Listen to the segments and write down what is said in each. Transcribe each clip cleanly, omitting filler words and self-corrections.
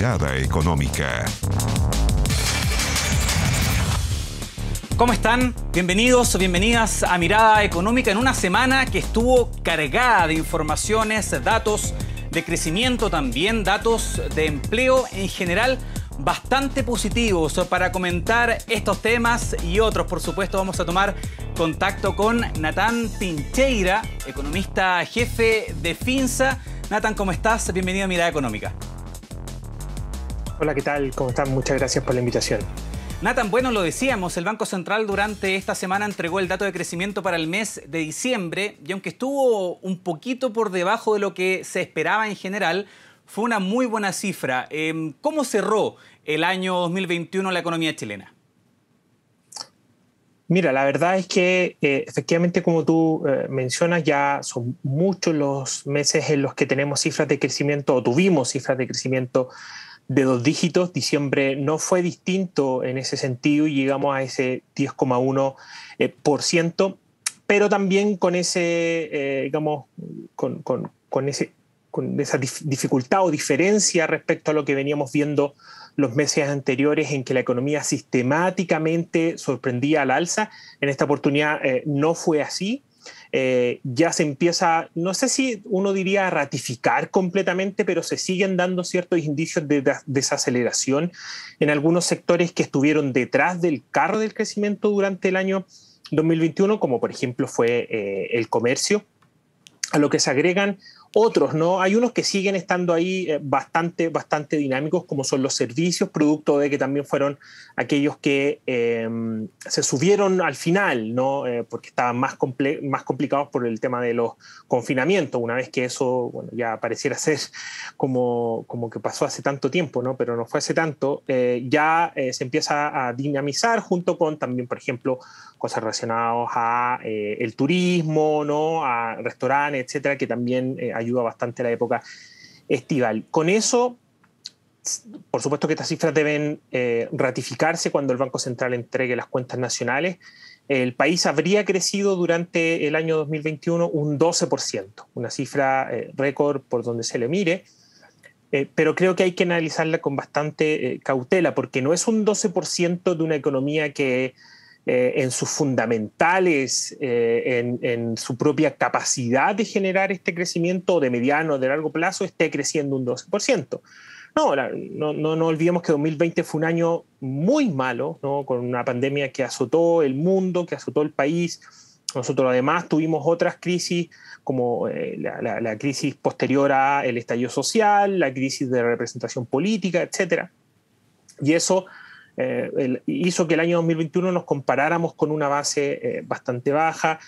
Mirada Económica. ¿Cómo están? Bienvenidos o bienvenidas a Mirada Económica en una semana que estuvo cargada de informaciones, datos de crecimiento también, datos de empleo en general bastante positivos. Para comentar estos temas y otros, por supuesto, vamos a tomar contacto con Natán Pincheira, economista jefe de Finsa. Natán, ¿cómo estás? Bienvenido a Mirada Económica. Hola, ¿qué tal? ¿Cómo están? Muchas gracias por la invitación. Natán, bueno, lo decíamos, el Banco Central durante esta semana entregó el dato de crecimiento para el mes de diciembre y aunque estuvo un poquito por debajo de lo que se esperaba en general, fue una muy buena cifra. ¿Cómo cerró el año 2021 la economía chilena? Mira, la verdad es que efectivamente, como tú mencionas, ya son muchos los meses en los que tenemos cifras de crecimiento o tuvimos cifras de crecimiento de 2 dígitos. Diciembre no fue distinto en ese sentido y llegamos a ese 10,1%, pero también con ese, digamos, con esa dificultad o diferencia respecto a lo que veníamos viendo los meses anteriores en que la economía sistemáticamente sorprendía al alza. En esta oportunidad no fue así. Ya se empieza, no sé si uno diría ratificar completamente, pero se siguen dando ciertos indicios de desaceleración en algunos sectores que estuvieron detrás del carro del crecimiento durante el año 2021, como por ejemplo fue el comercio, a lo que se agregan otros, ¿no? Hay unos que siguen estando ahí bastante dinámicos, como son los servicios, producto de que también fueron aquellos que se subieron al final, ¿no? Porque estaban más complicados por el tema de los confinamientos, una vez que eso, bueno, ya pareciera ser como que pasó hace tanto tiempo, ¿no? Pero no fue hace tanto. Ya se empieza a dinamizar junto con también, por ejemplo, cosas relacionadas a el turismo, ¿no? A restaurantes, etcétera, que también ayuda bastante a la época estival. Con eso, por supuesto que estas cifras deben ratificarse cuando el Banco Central entregue las cuentas nacionales. El país habría crecido durante el año 2021 un 12%, una cifra récord por donde se le mire, pero creo que hay que analizarla con bastante cautela, porque no es un 12% de una economía que en sus fundamentales, en su propia capacidad de generar este crecimiento de mediano o de largo plazo, esté creciendo un 12%. No olvidemos que 2020 fue un año muy malo, ¿no? Con una pandemia que azotó el mundo, que azotó el país. Nosotros además tuvimos otras crisis, como la crisis posterior al estallido social, la crisis de representación política, etcétera. Y eso hizo que el año 2021 nos comparáramos con una base bastante baja,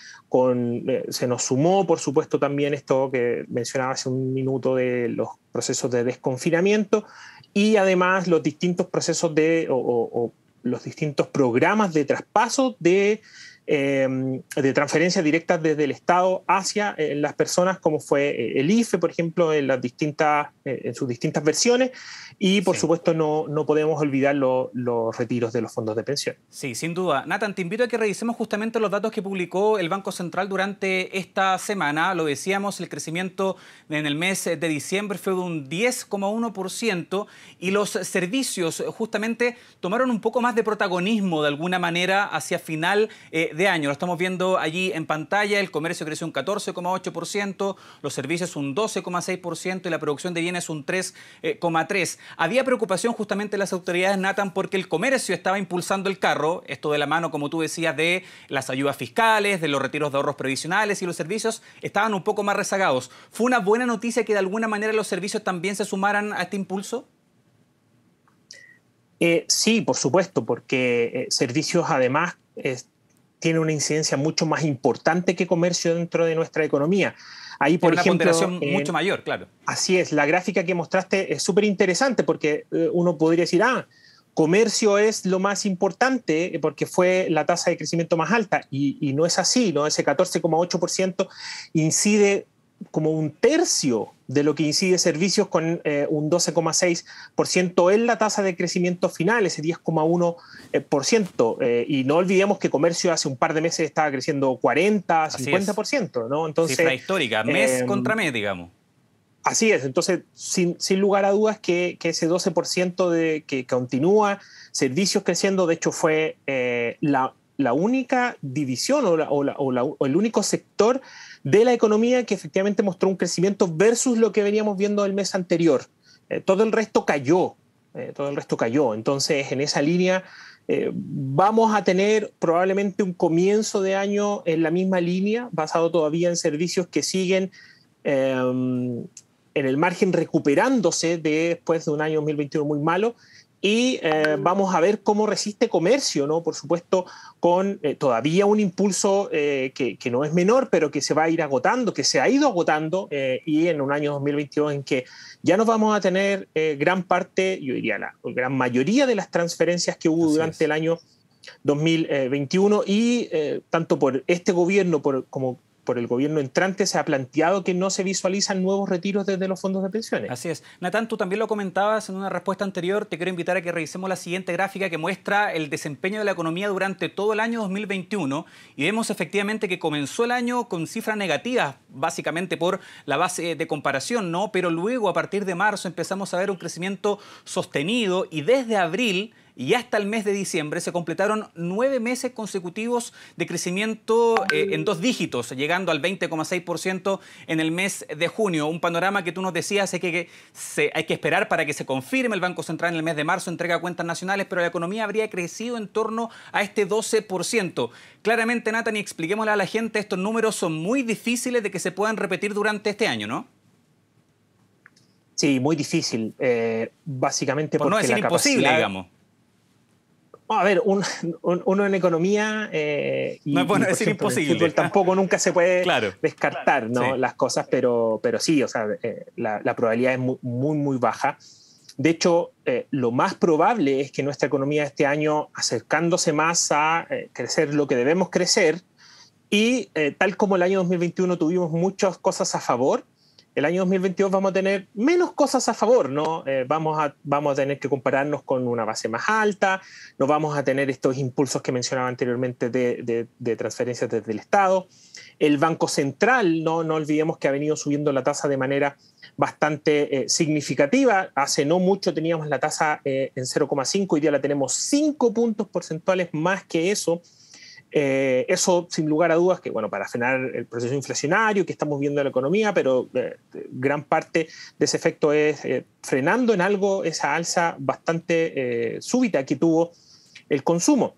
se nos sumó, por supuesto, también esto que mencionaba hace un minuto de los procesos de desconfinamiento y además los distintos procesos o los distintos programas de traspaso de transferencias directas desde el Estado hacia las personas, como fue el IFE, por ejemplo, en sus distintas versiones, y por supuesto no podemos olvidar los retiros de los fondos de pensión. Sí, sin duda. Natán, te invito a que revisemos justamente los datos que publicó el Banco Central durante esta semana. Lo decíamos, el crecimiento en el mes de diciembre fue de un 10,1% y los servicios justamente tomaron un poco más de protagonismo de alguna manera hacia final de año. Lo estamos viendo allí en pantalla. El comercio creció un 14,8%, los servicios un 12,6% y la producción de bienes un 3,3%. Había preocupación justamente en las autoridades, Natán, porque el comercio estaba impulsando el carro, esto de la mano, como tú decías, de las ayudas fiscales, de los retiros de ahorros previsionales, y los servicios estaban un poco más rezagados. ¿Fue una buena noticia que de alguna manera los servicios también se sumaran a este impulso? Sí, por supuesto, porque servicios además tiene una incidencia mucho más importante que comercio dentro de nuestra economía. Ahí, por ejemplo, una ponderación mucho mayor, claro. Así es, la gráfica que mostraste es súper interesante porque uno podría decir, comercio es lo más importante porque fue la tasa de crecimiento más alta, y no es así, ¿no? Ese 14,8% incide como un tercio de lo que incide servicios, con un 12,6% en la tasa de crecimiento final, ese 10,1%. Y no olvidemos que comercio hace un par de meses estaba creciendo 40, 50%, ¿no? Entonces, cifra histórica, mes contra mes, digamos. Así es, entonces sin lugar a dudas que ese 12% que continúa, servicios creciendo, de hecho fue la única división o el único sector de la economía que efectivamente mostró un crecimiento versus lo que veníamos viendo el mes anterior. Todo el resto cayó, entonces en esa línea vamos a tener probablemente un comienzo de año en la misma línea, basado todavía en servicios que siguen en el margen recuperándose después de un año 2021 muy malo, y vamos a ver cómo resiste comercio, ¿no? Por supuesto, con todavía un impulso que no es menor, pero que se va a ir agotando, que se ha ido agotando, y en un año 2022 en que ya nos vamos a tener gran parte, yo diría la gran mayoría de las transferencias que hubo durante el año 2021, y tanto por este gobierno como por el gobierno entrante se ha planteado que no se visualizan nuevos retiros desde los fondos de pensiones. Así es. Natán, tú también lo comentabas en una respuesta anterior. Te quiero invitar a que revisemos la siguiente gráfica que muestra el desempeño de la economía durante todo el año 2021, y vemos efectivamente que comenzó el año con cifras negativas, básicamente por la base de comparación, ¿no? Pero luego, a partir de marzo, empezamos a ver un crecimiento sostenido, y desde abril y hasta el mes de diciembre se completaron 9 meses consecutivos de crecimiento en 2 dígitos, llegando al 20,6% en el mes de junio. Un panorama que tú nos decías hay que esperar para que se confirme. El Banco Central en el mes de marzo entrega cuentas nacionales, pero la economía habría crecido en torno a este 12%. Claramente, Nathan, y expliquémosle a la gente, estos números son muy difíciles de que se puedan repetir durante este año, ¿no? Sí, muy difícil, básicamente por no decir imposible, digamos. A ver, uno en economía no es bueno decir imposible. En fútbol tampoco nunca se puede descartar, ¿no? Sí. Las cosas, pero sí, o sea, la probabilidad es muy baja. De hecho, lo más probable es que nuestra economía este año, acercándose más a crecer lo que debemos crecer, y tal como el año 2021 tuvimos muchas cosas a favor, el año 2022 vamos a tener menos cosas a favor, ¿no? Vamos a tener que compararnos con una base más alta, no vamos a tener estos impulsos que mencionaba anteriormente de transferencias desde el Estado. El Banco Central, no olvidemos que ha venido subiendo la tasa de manera bastante significativa. Hace no mucho teníamos la tasa en 0,5, hoy día la tenemos 5 puntos porcentuales más que eso. Eso, sin lugar a dudas, que bueno, para frenar el proceso inflacionario que estamos viendo en la economía, pero gran parte de ese efecto es frenando en algo esa alza bastante súbita que tuvo el consumo.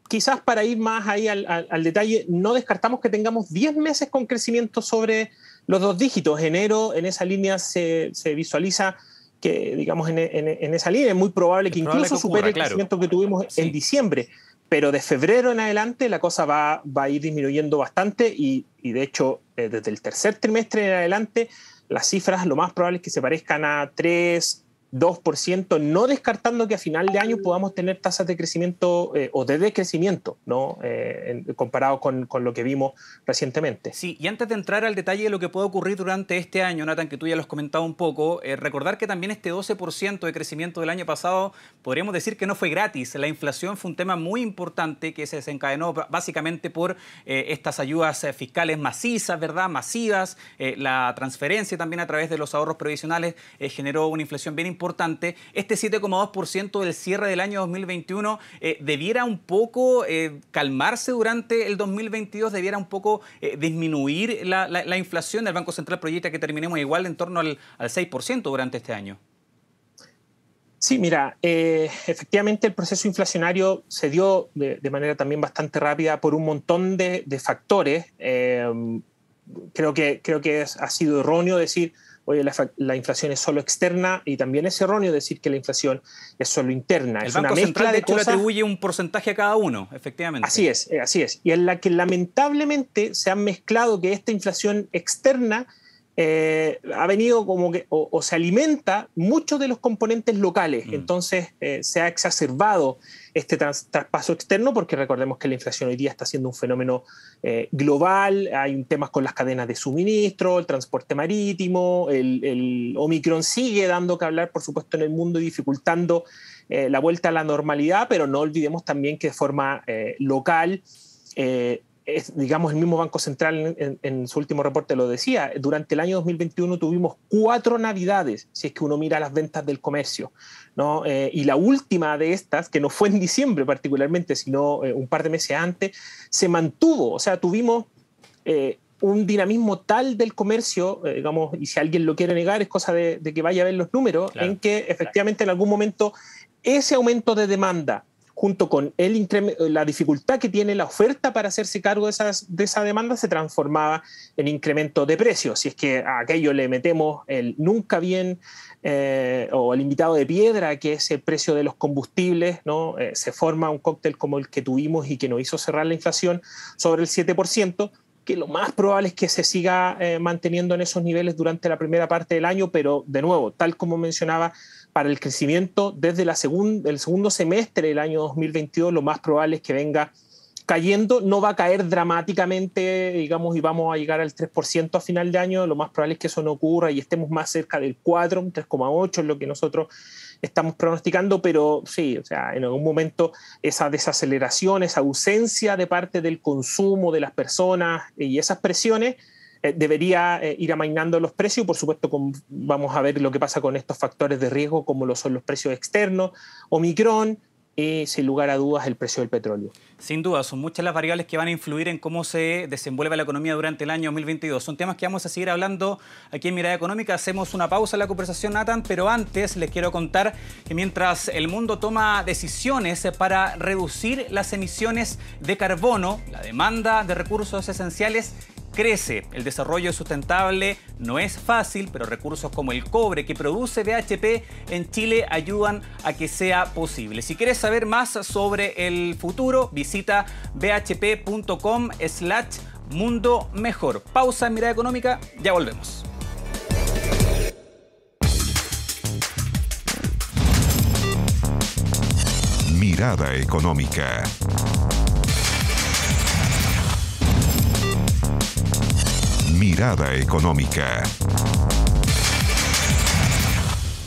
Quizás para ir más ahí al detalle, no descartamos que tengamos 10 meses con crecimiento sobre los 2 dígitos. Enero en esa línea se visualiza que, digamos, en esa línea es muy probable que incluso supere el crecimiento que tuvimos en diciembre. Pero de febrero en adelante la cosa va a ir disminuyendo bastante, y de hecho desde el tercer trimestre en adelante las cifras lo más probable es que se parezcan a 3, 2%, no descartando que a final de año podamos tener tasas de crecimiento o de decrecimiento, ¿no? Comparado con lo que vimos recientemente. Sí, y antes de entrar al detalle de lo que puede ocurrir durante este año, Nathan, que tú ya lo has comentado un poco, recordar que también este 12% de crecimiento del año pasado, podríamos decir que no fue gratis. La inflación fue un tema muy importante que se desencadenó básicamente por estas ayudas fiscales macizas, ¿verdad? Masivas. La transferencia también a través de los ahorros previsionales generó una inflación bien importante. Este 7,2% del cierre del año 2021 debiera un poco calmarse durante el 2022, debiera un poco disminuir la inflación. El Banco Central proyecta que terminemos igual en torno al 6% durante este año. Sí, mira, efectivamente el proceso inflacionario se dio de manera también bastante rápida por un montón de factores. Creo que ha sido erróneo decir, oye, la inflación es solo externa, y también es erróneo decir que la inflación es solo interna. El Banco Central, de hecho, le atribuye un porcentaje a cada uno, efectivamente. Así es. Y en la que lamentablemente se han mezclado que esta inflación externa ha venido como que o se alimenta muchos de los componentes locales. Entonces se ha exacerbado este traspaso externo, porque recordemos que la inflación hoy día está siendo un fenómeno global. Hay temas con las cadenas de suministro, el transporte marítimo, el Omicron sigue dando que hablar, por supuesto, en el mundo y dificultando la vuelta a la normalidad, pero no olvidemos también que de forma local digamos, el mismo Banco Central en su último reporte lo decía, durante el año 2021 tuvimos 4 Navidades, si es que uno mira las ventas del comercio, ¿no? Y la última de estas, que no fue en diciembre particularmente, sino un par de meses antes, se mantuvo. O sea, tuvimos un dinamismo tal del comercio, digamos, y si alguien lo quiere negar, es cosa de que vaya a ver los números, claro, en que efectivamente en algún momento ese aumento de demanda, junto con la dificultad que tiene la oferta para hacerse cargo de esa demanda, se transformaba en incremento de precios. Si es que a aquello le metemos el nunca bien o el invitado de piedra, que es el precio de los combustibles, ¿no? Se forma un cóctel como el que tuvimos y que nos hizo cerrar la inflación sobre el 7%, que lo más probable es que se siga manteniendo en esos niveles durante la primera parte del año, pero de nuevo, tal como mencionaba, para el crecimiento desde el segundo semestre del año 2022, lo más probable es que venga cayendo. No va a caer dramáticamente, digamos, y vamos a llegar al 3% a final de año. Lo más probable es que eso no ocurra y estemos más cerca del 4, 3,8 es lo que nosotros estamos pronosticando, pero sí, o sea, en algún momento esa desaceleración, esa ausencia de parte del consumo de las personas y esas presiones debería ir amainando los precios. Por supuesto, vamos a ver lo que pasa con estos factores de riesgo, como lo son los precios externos, Omicron y, sin lugar a dudas, el precio del petróleo. Sin duda, son muchas las variables que van a influir en cómo se desenvuelve la economía durante el año 2022. Son temas que vamos a seguir hablando aquí en Mirada Económica. Hacemos una pausa en la conversación, Nathan, pero antes les quiero contar que mientras el mundo toma decisiones para reducir las emisiones de carbono, la demanda de recursos esenciales crece. El desarrollo sustentable no es fácil, pero recursos como el cobre que produce BHP en Chile ayudan a que sea posible. Si quieres saber más sobre el futuro, visita bhp.com/mundo mejor. Pausa en Mirada Económica, ya volvemos. Mirada Económica. Mirada Económica.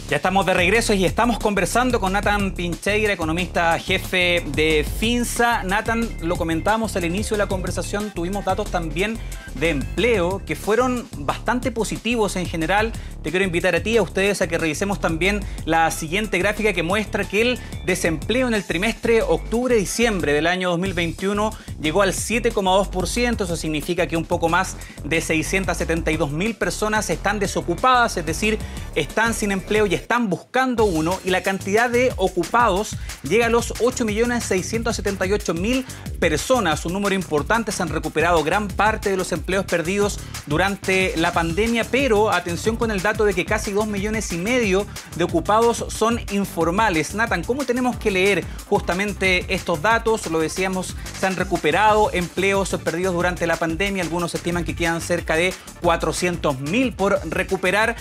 Ya estamos de regreso y estamos conversando con Nathan Pincheira, economista jefe de Finsa. Nathan, lo comentábamos al inicio de la conversación, tuvimos datos también de empleo que fueron bastante positivos en general. Te quiero invitar a ti y a ustedes a que revisemos también la siguiente gráfica que muestra que el desempleo en el trimestre octubre-diciembre del año 2021 llegó al 7,2%. Eso significa que un poco más de 672.000 personas están desocupadas, es decir, están sin empleo y están buscando uno, y la cantidad de ocupados llega a los 8.678.000 personas, un número importante. Se han recuperado gran parte de los empleos perdidos durante la pandemia, pero atención con el dato de que casi 2,5 millones de ocupados son informales. Nathan, ¿cómo tenemos que leer justamente estos datos? Lo decíamos, se han recuperado empleos perdidos durante la pandemia, algunos estiman que quedan cerca de 400.000 por recuperar.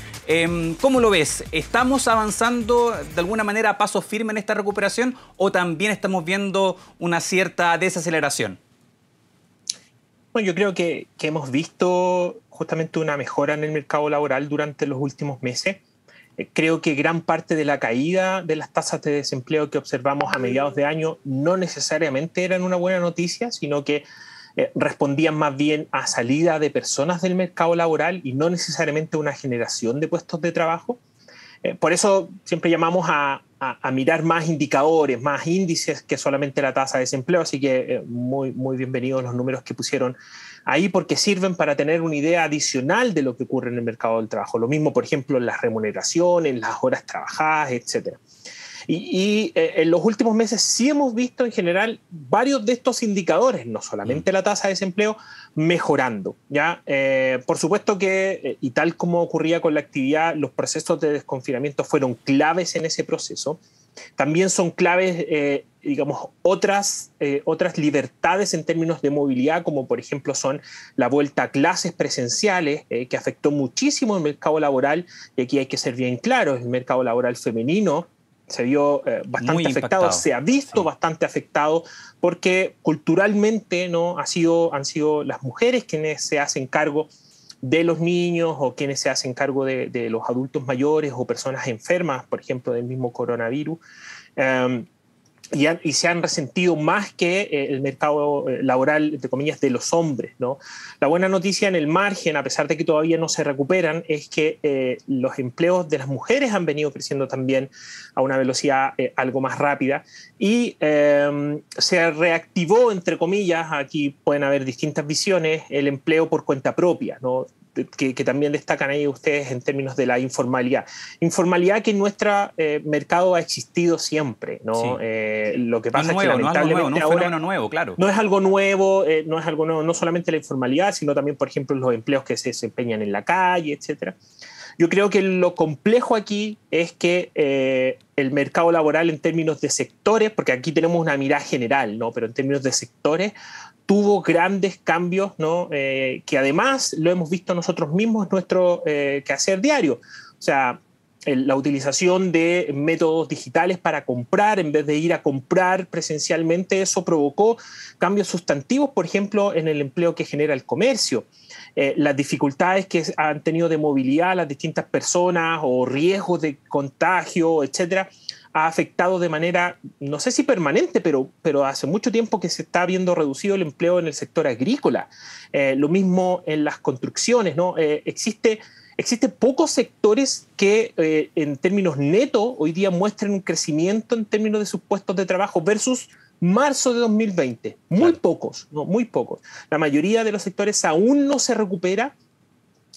¿Cómo lo ves? ¿Estamos avanzando de alguna manera a paso firme en esta recuperación o también estamos viendo una cierta desaceleración? Bueno, yo creo que hemos visto justamente una mejora en el mercado laboral durante los últimos meses. Creo que gran parte de la caída de las tasas de desempleo que observamos a mediados de año no necesariamente eran una buena noticia, sino que respondían más bien a salida de personas del mercado laboral y no necesariamente una generación de puestos de trabajo. Por eso siempre llamamos a mirar más indicadores, más índices que solamente la tasa de desempleo. Así que muy, muy bienvenidos los números que pusieron ahí, porque sirven para tener una idea adicional de lo que ocurre en el mercado del trabajo. Lo mismo, por ejemplo, en las remuneraciones, en las horas trabajadas, etc. Y en los últimos meses sí hemos visto en general varios de estos indicadores, no solamente la tasa de desempleo, mejorando, ¿ya? Por supuesto que, y tal como ocurría con la actividad, los procesos de desconfinamiento fueron claves en ese proceso. También son claves, digamos, otras libertades en términos de movilidad, como por ejemplo son la vuelta a clases presenciales, que afectó muchísimo el mercado laboral, y aquí hay que ser bien claros, el mercado laboral femenino se vio bastante afectado, se ha visto bastante afectado, porque culturalmente ¿no? han sido las mujeres quienes se hacen cargo de los niños o quienes se hacen cargo de los adultos mayores o personas enfermas, por ejemplo, del mismo coronavirus. y se han resentido más que el mercado laboral, entre comillas, de los hombres, ¿no? La buena noticia en el margen, a pesar de que todavía no se recuperan, es que los empleos de las mujeres han venido creciendo también a una velocidad algo más rápida y se reactivó, entre comillas, aquí pueden haber distintas visiones, el empleo por cuenta propia, ¿no? Que también destacan ahí ustedes en términos de la informalidad. Informalidad que en nuestro mercado ha existido siempre, ¿no? Sí. Lo que pasa no es que lamentablemente no es un fenómeno nuevo, claro. no es algo nuevo, no solamente la informalidad, sino también, por ejemplo, los empleos que se desempeñan en la calle, etcétera. Yo creo que lo complejo aquí es que el mercado laboral en términos de sectores, porque aquí tenemos una mirada general, ¿no? Pero en términos de sectores, tuvo grandes cambios, ¿no? Que además lo hemos visto nosotros mismos en nuestro quehacer diario. O sea, la utilización de métodos digitales para comprar en vez de ir a comprar presencialmente, eso provocó cambios sustantivos, por ejemplo, en el empleo que genera el comercio. Las dificultades que han tenido de movilidad las distintas personas o riesgos de contagio, etcétera, ha afectado de manera, no sé si permanente, pero hace mucho tiempo que se está viendo reducido el empleo en el sector agrícola. Lo mismo en las construcciones, ¿no? Existe pocos sectores que en términos netos hoy día muestren un crecimiento en términos de sus puestos de trabajo versus marzo de 2020. Muy pocos, ¿no? Muy pocos. La mayoría de los sectores aún no se recupera.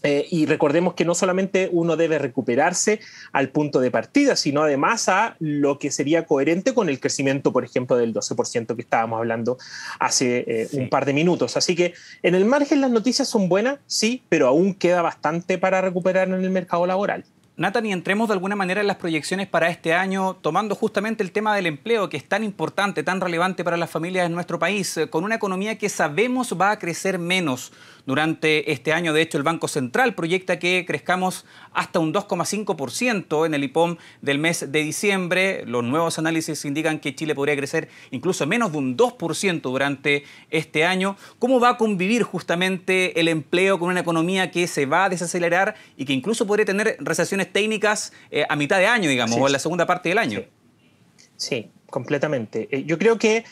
Y recordemos que no solamente uno debe recuperarse al punto de partida, sino además a lo que sería coherente con el crecimiento, por ejemplo, del 12% que estábamos hablando hace un par de minutos. Así que en el margen las noticias son buenas, sí, pero aún queda bastante para recuperar en el mercado laboral. Nathan, y entremos de alguna manera en las proyecciones para este año, tomando justamente el tema del empleo, que es tan importante, tan relevante para las familias en nuestro país, con una economía que sabemos va a crecer menos durante este año. De hecho, el Banco Central proyecta que crezcamos hasta un 2,5% en el IPOM del mes de diciembre. Los nuevos análisis indican que Chile podría crecer incluso menos de un 2% durante este año. ¿Cómo va a convivir justamente el empleo con una economía que se va a desacelerar y que incluso podría tener recesiones técnicas a mitad de año, digamos, o en la segunda parte del año? Sí, completamente. Yo creo que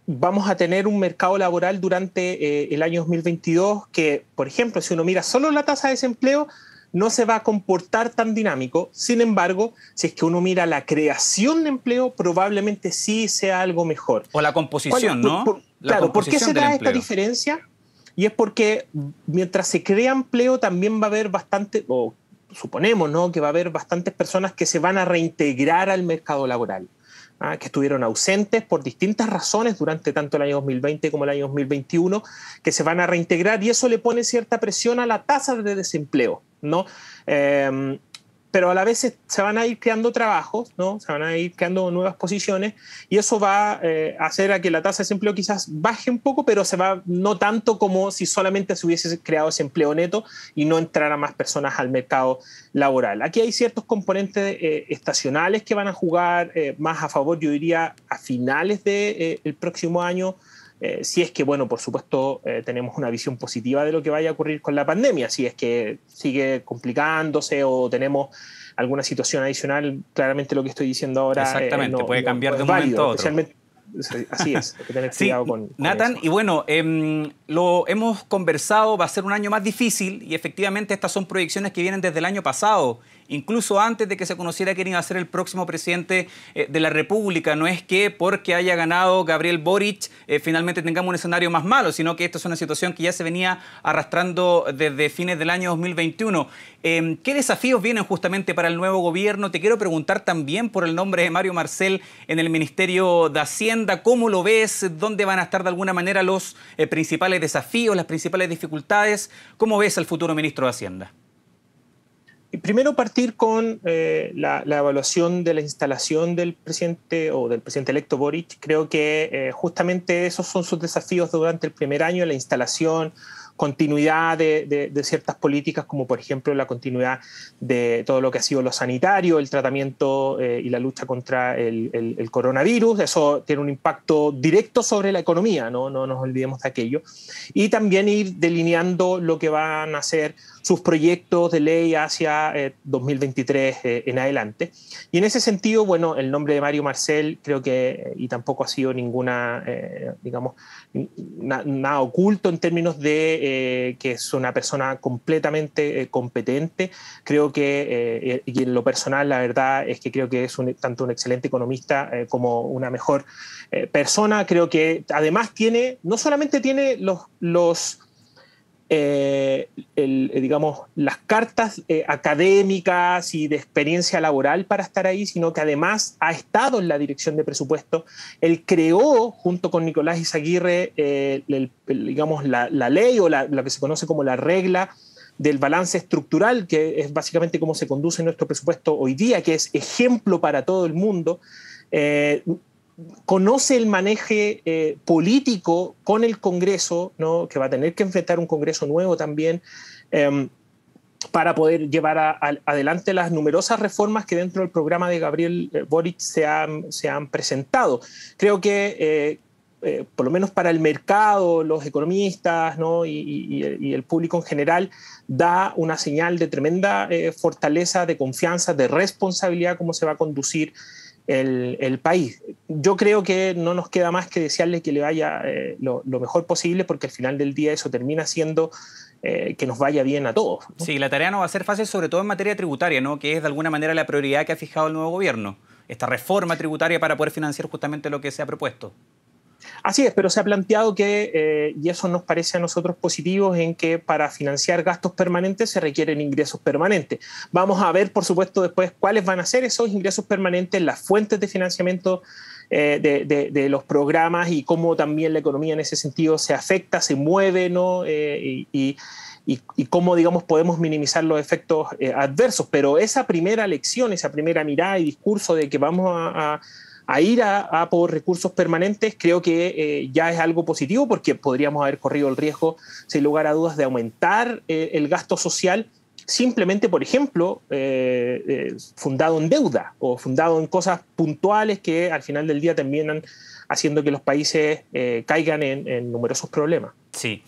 vamos a tener un mercado laboral durante el año 2022 que, por ejemplo, si uno mira solo la tasa de desempleo, no se va a comportar tan dinámico. Sin embargo, si es que uno mira la creación de empleo, probablemente sí sea algo mejor. O la composición, ¿no? Claro, ¿por qué se da esta diferencia? Y es porque mientras se crea empleo también va a haber bastante, o suponemos, ¿no?, que va a haber bastantes personas que se van a reintegrar al mercado laboral, que estuvieron ausentes por distintas razones durante tanto el año 2020 como el año 2021, que se van a reintegrar y eso le pone cierta presión a la tasa de desempleo, ¿no? Pero a la vez se van a ir creando trabajos, ¿no? Se van a ir creando nuevas posiciones y eso va a hacer a que la tasa de desempleo quizás baje un poco, pero no tanto como si solamente se hubiese creado ese empleo neto y no entrara más personas al mercado laboral. Aquí hay ciertos componentes estacionales que van a jugar más a favor, yo diría, a finales del próximo año. Si es que, bueno, por supuesto, tenemos una visión positiva de lo que vaya a ocurrir con la pandemia, si es que sigue complicándose o tenemos alguna situación adicional, claramente lo que estoy diciendo ahora exactamente, puede cambiar de un momento a otro. Así es, hay que tener cuidado con Nathan, eso. Y bueno, lo hemos conversado, va a ser un año más difícil y efectivamente estas son proyecciones que vienen desde el año pasado, incluso antes de que se conociera quién iba a ser el próximo presidente de la República. No es que porque haya ganado Gabriel Boric finalmente tengamos un escenario más malo, sino que esta es una situación que ya se venía arrastrando desde fines del año 2021. ¿Qué desafíos vienen justamente para el nuevo gobierno? Te quiero preguntar también por el nombre de Mario Marcel en el Ministerio de Hacienda. ¿Cómo lo ves? ¿Dónde van a estar de alguna manera los principales desafíos, las principales dificultades? ¿Cómo ves al futuro ministro de Hacienda? Primero partir con la evaluación de la instalación del presidente o del presidente electo Boric. Creo que justamente esos son sus desafíos durante el primer año, la instalación, continuidad de ciertas políticas, como por ejemplo la continuidad de todo lo que ha sido lo sanitario, el tratamiento y la lucha contra el coronavirus. Eso tiene un impacto directo sobre la economía, no nos olvidemos de aquello. Y también ir delineando lo que van a ser sus proyectos de ley hacia 2023 en adelante. Y en ese sentido, bueno, el nombre de Mario Marcel creo que, y tampoco ha sido ninguna, digamos, nada oculto en términos de que es una persona completamente competente. Creo que, y en lo personal, la verdad es que creo que es tanto un excelente economista como una mejor persona. Creo que además no solamente tiene digamos, las cartas académicas y de experiencia laboral para estar ahí, sino que además ha estado en la dirección de presupuesto. Él creó, junto con Nicolás Izaguirre, digamos, la ley o lo que se conoce como la regla del balance estructural, que es básicamente cómo se conduce nuestro presupuesto hoy día, que es ejemplo para todo el mundo. Conoce el manejo político con el Congreso, ¿no? Que va a tener que enfrentar un Congreso nuevo también, para poder llevar adelante las numerosas reformas que dentro del programa de Gabriel Boric se han presentado. Creo que por lo menos para el mercado, los economistas, ¿no? y el público en general, da una señal de tremenda fortaleza, de confianza, de responsabilidad cómo se va a conducir el país. Yo creo que no nos queda más que desearle que le vaya lo mejor posible, porque al final del día eso termina siendo que nos vaya bien a todos, ¿no? Sí, la tarea no va a ser fácil, sobre todo en materia tributaria, ¿no? Que es de alguna manera la prioridad que ha fijado el nuevo gobierno, esta reforma tributaria para poder financiar justamente lo que se ha propuesto. Así es, pero se ha planteado que, y eso nos parece a nosotros positivo, en que para financiar gastos permanentes se requieren ingresos permanentes. Vamos a ver, por supuesto, después cuáles van a ser esos ingresos permanentes, las fuentes de financiamiento de los programas y cómo también la economía en ese sentido se afecta, se mueve, ¿no? Y cómo, digamos, podemos minimizar los efectos adversos. Pero esa primera lección, esa primera mirada y discurso de que vamos a ir a por recursos permanentes, creo que ya es algo positivo, porque podríamos haber corrido el riesgo, sin lugar a dudas, de aumentar el gasto social, simplemente, por ejemplo, fundado en deuda o fundado en cosas puntuales que al final del día terminan haciendo que los países caigan en numerosos problemas. Sí.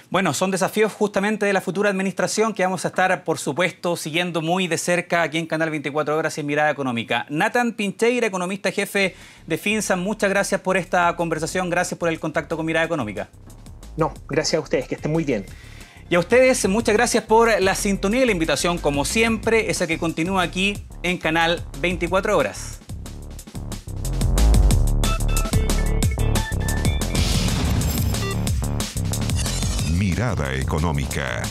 Bueno, son desafíos justamente de la futura administración que vamos a estar, por supuesto, siguiendo muy de cerca aquí en Canal 24 Horas y en Mirada Económica. Nathan Pincheira, economista jefe de Finsan, muchas gracias por esta conversación, gracias por el contacto con Mirada Económica. No, gracias a ustedes, que estén muy bien. Y a ustedes, muchas gracias por la sintonía y la invitación, como siempre, esa que continúa aquí en Canal 24 Horas. Mirada Económica.